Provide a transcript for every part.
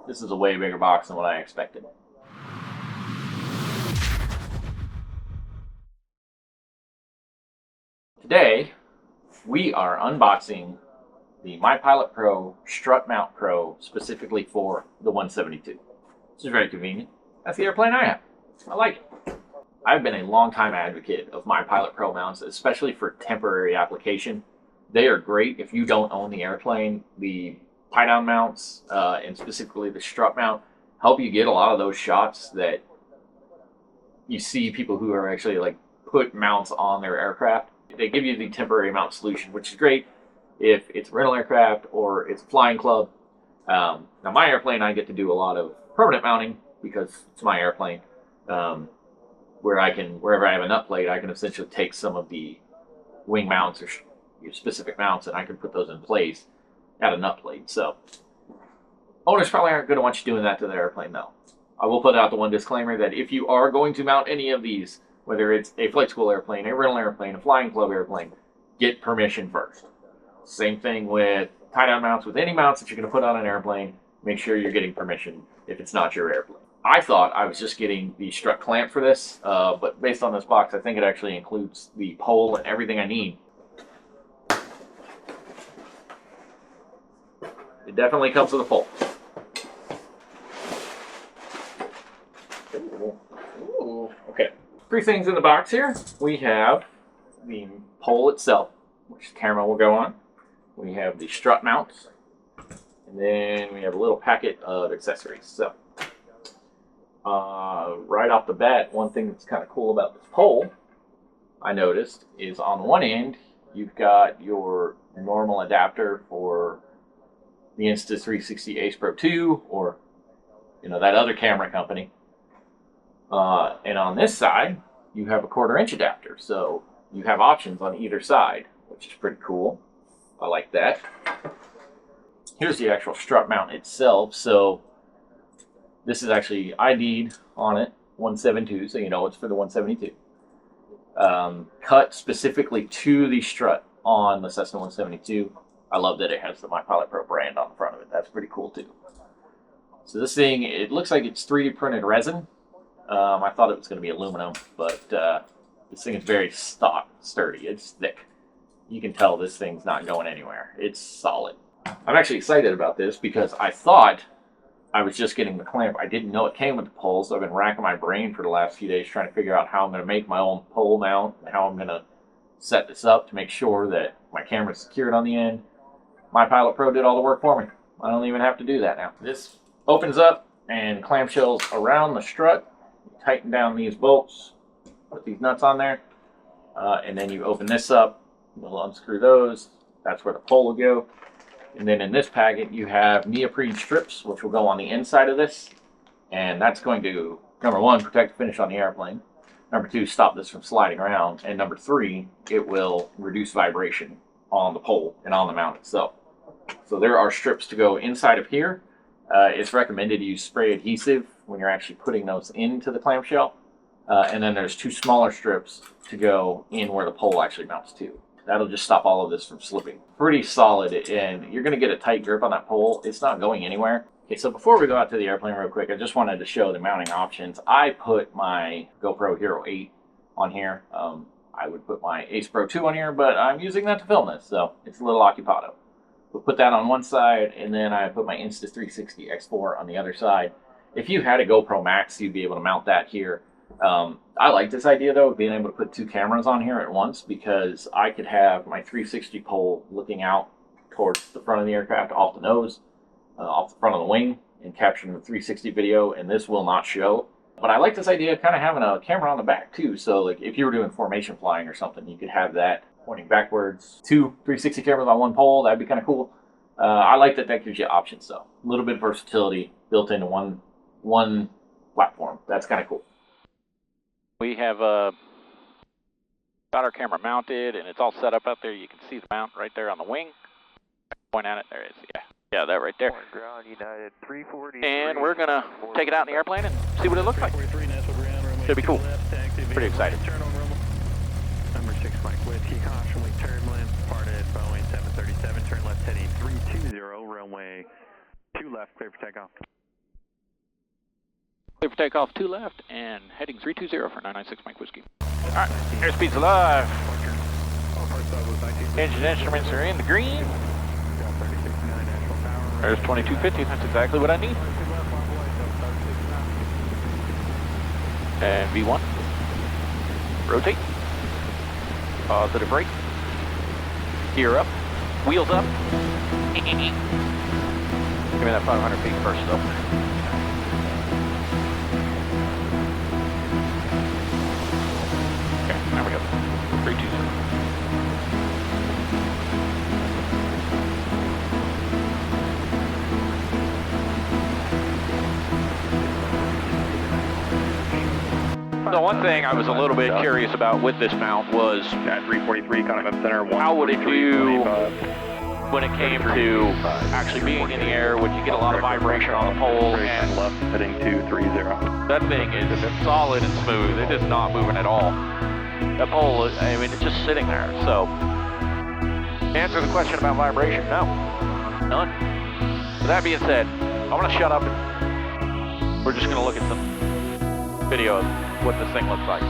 This is a way bigger box than what I expected. Today, we are unboxing the MyPilotPro Strut Mount Pro specifically for the 172. This is very convenient. That's the airplane I have. I like it. I've been a long-time advocate of MyPilotPro mounts, especially for temporary application. They are great if you don't own the airplane. The tie-down mounts, and specifically the strut mount, help you get a lot of those shots that you see people who are actually like put mounts on their aircraft. They give you the temporary mount solution, which is great if it's a rental aircraft or it's a flying club. Now my airplane, I get to do a lot of permanent mounting because it's my airplane, where I can, wherever I have a nut plate, I can essentially take some of the wing mounts or specific mounts and I can put those in place at a nut plate. So owners probably aren't going to want you doing that to the airplane though. I will put out the one disclaimer that if you are going to mount any of these, whether it's a flight school airplane, a rental airplane, a flying club airplane, get permission first. Same thing with tie-down mounts. With any mounts that you're going to put on an airplane, make sure you're getting permission if it's not your airplane. I thought I was just getting the strut clamp for this, but based on this box, I think it actually includes the pole and everything I need. It definitely comes with a pole. Ooh, okay. 3 things in the box here. We have the pole itself, which the camera will go on. We have the strut mounts, and then we have a little packet of accessories. So, right off the bat, one thing that's kind of cool about this pole, I noticed, is on one end you've got your normal adapter for the Insta360 Ace Pro 2, or that other camera company. And on this side, you have a 1/4 inch adapter. So you have options on either side, which is pretty cool. I like that. Here's the actual strut mount itself. So this is actually ID'd on it, 172, so you know it's for the 172. Cut specifically to the strut on the Cessna 172. I love that it has the MyPilotPro brand on the front of it. That's pretty cool too. So this thing, it looks like it's 3D printed resin. I thought it was going to be aluminum, but this thing is very sturdy. It's thick. You can tell this thing's not going anywhere. It's solid. I'm actually excited about this because I thought I was just getting the clamp. I didn't know it came with the pole, so I've been racking my brain for the last few days trying to figure out how I'm going to make my own pole mount and how I'm going to set this up to make sure that my camera's secured on the end. MyPilotPro did all the work for me. I don't even have to do that now. This opens up and clamshells around the strut. You tighten down these bolts, put these nuts on there, and then you open this up. You'll unscrew those. That's where the pole will go. And then in this packet, you have neoprene strips, which will go on the inside of this. And that's going to, number 1, protect the finish on the airplane. Number 2, stop this from sliding around. And number 3, it will reduce vibration on the pole and on the mount itself. So there are strips to go inside of here. It's recommended to use spray adhesive when you're actually putting those into the clamshell. And then there's 2 smaller strips to go in where the pole actually mounts to. That'll just stop all of this from slipping. Pretty solid, and you're going to get a tight grip on that pole. It's not going anywhere. Okay, so before we go out to the airplane real quick, I just wanted to show the mounting options. I put my GoPro Hero 8 on here. I would put my Ace Pro 2 on here, but I'm using that to film this, so it's a little occupado. We'll put that on one side, and then I put my Insta360 X4 on the other side. If you had a GoPro Max, you'd be able to mount that here. I like this idea though, of being able to put 2 cameras on here at once, because I could have my 360 pole looking out towards the front of the aircraft, off the nose, off the front of the wing, and capturing the 360 video, and this will not show. But I like this idea of kind of having a camera on the back too, so like if you were doing formation flying or something, you could have that pointing backwards. 2 360 cameras on one pole, that'd be kind of cool. I like that gives you options though. A little bit of versatility built into one platform. That's kind of cool. We have got our camera mounted, and it's all set up out there. You can see the mount right there on the wing. Point at it. There it is. Yeah, that right there. Ground United 340. And we're gonna take it out in the airplane and see what it looks like. Should be cool. Pretty excited. Number 6 Mike Whiskey, caution wing turbulence, departed Boeing 737, turn left heading 320, runway 2 left, clear for takeoff. Clear for takeoff 2 left and heading 320 for 996 Mike Whiskey. Alright, airspeed's alive. Engine instruments are in the green. There's 2250, that's exactly what I need. And V1. Rotate. Positive brake. Gear up. Wheels up. Give me that 500 feet first though. Okay, there we go. 320. The one thing I was a little bit curious about with this mount was at 343 Continental Center. How would it do when it came to actually being in the air? Would you get a lot of vibration on the pole? And left heading 230. That thing is solid and smooth. It is not moving at all. That pole, I mean, it's just sitting there. So, to answer the question about vibration, no, none. With that being said, I'm gonna shut up and we're just gonna look at some video of what this thing looks like.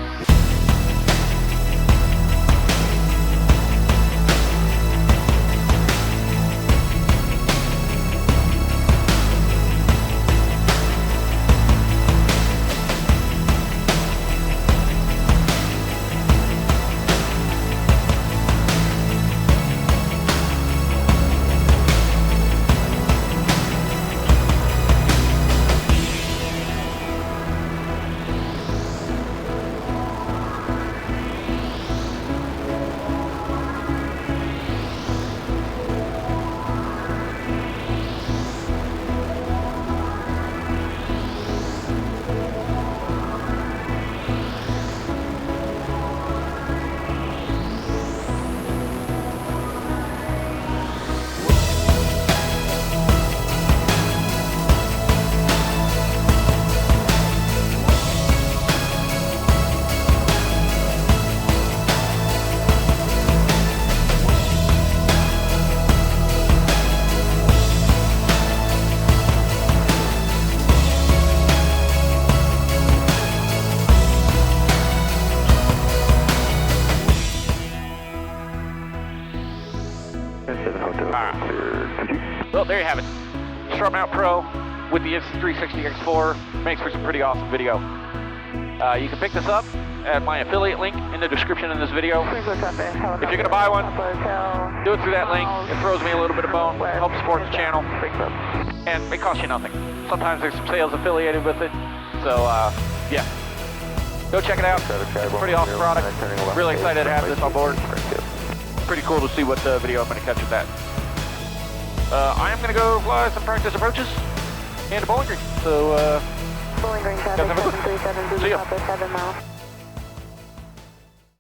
Well, there you have it. Strut Mount Pro with the Insta360 X4 makes for some pretty awesome video. You can pick this up at my affiliate link in the description of this video. If you're going to buy one, do it through that link. It throws me a little bit of bone, helps support the channel, and it costs you nothing. Sometimes there's some sales affiliated with it, so yeah. Go check it out. It's a pretty awesome product. Really excited to have this on board. Pretty cool to see what video I'm going to catch with that. I am going to go fly some practice approaches and a Bowling Green. So, Bowling Green, 737, see ya. 7 miles.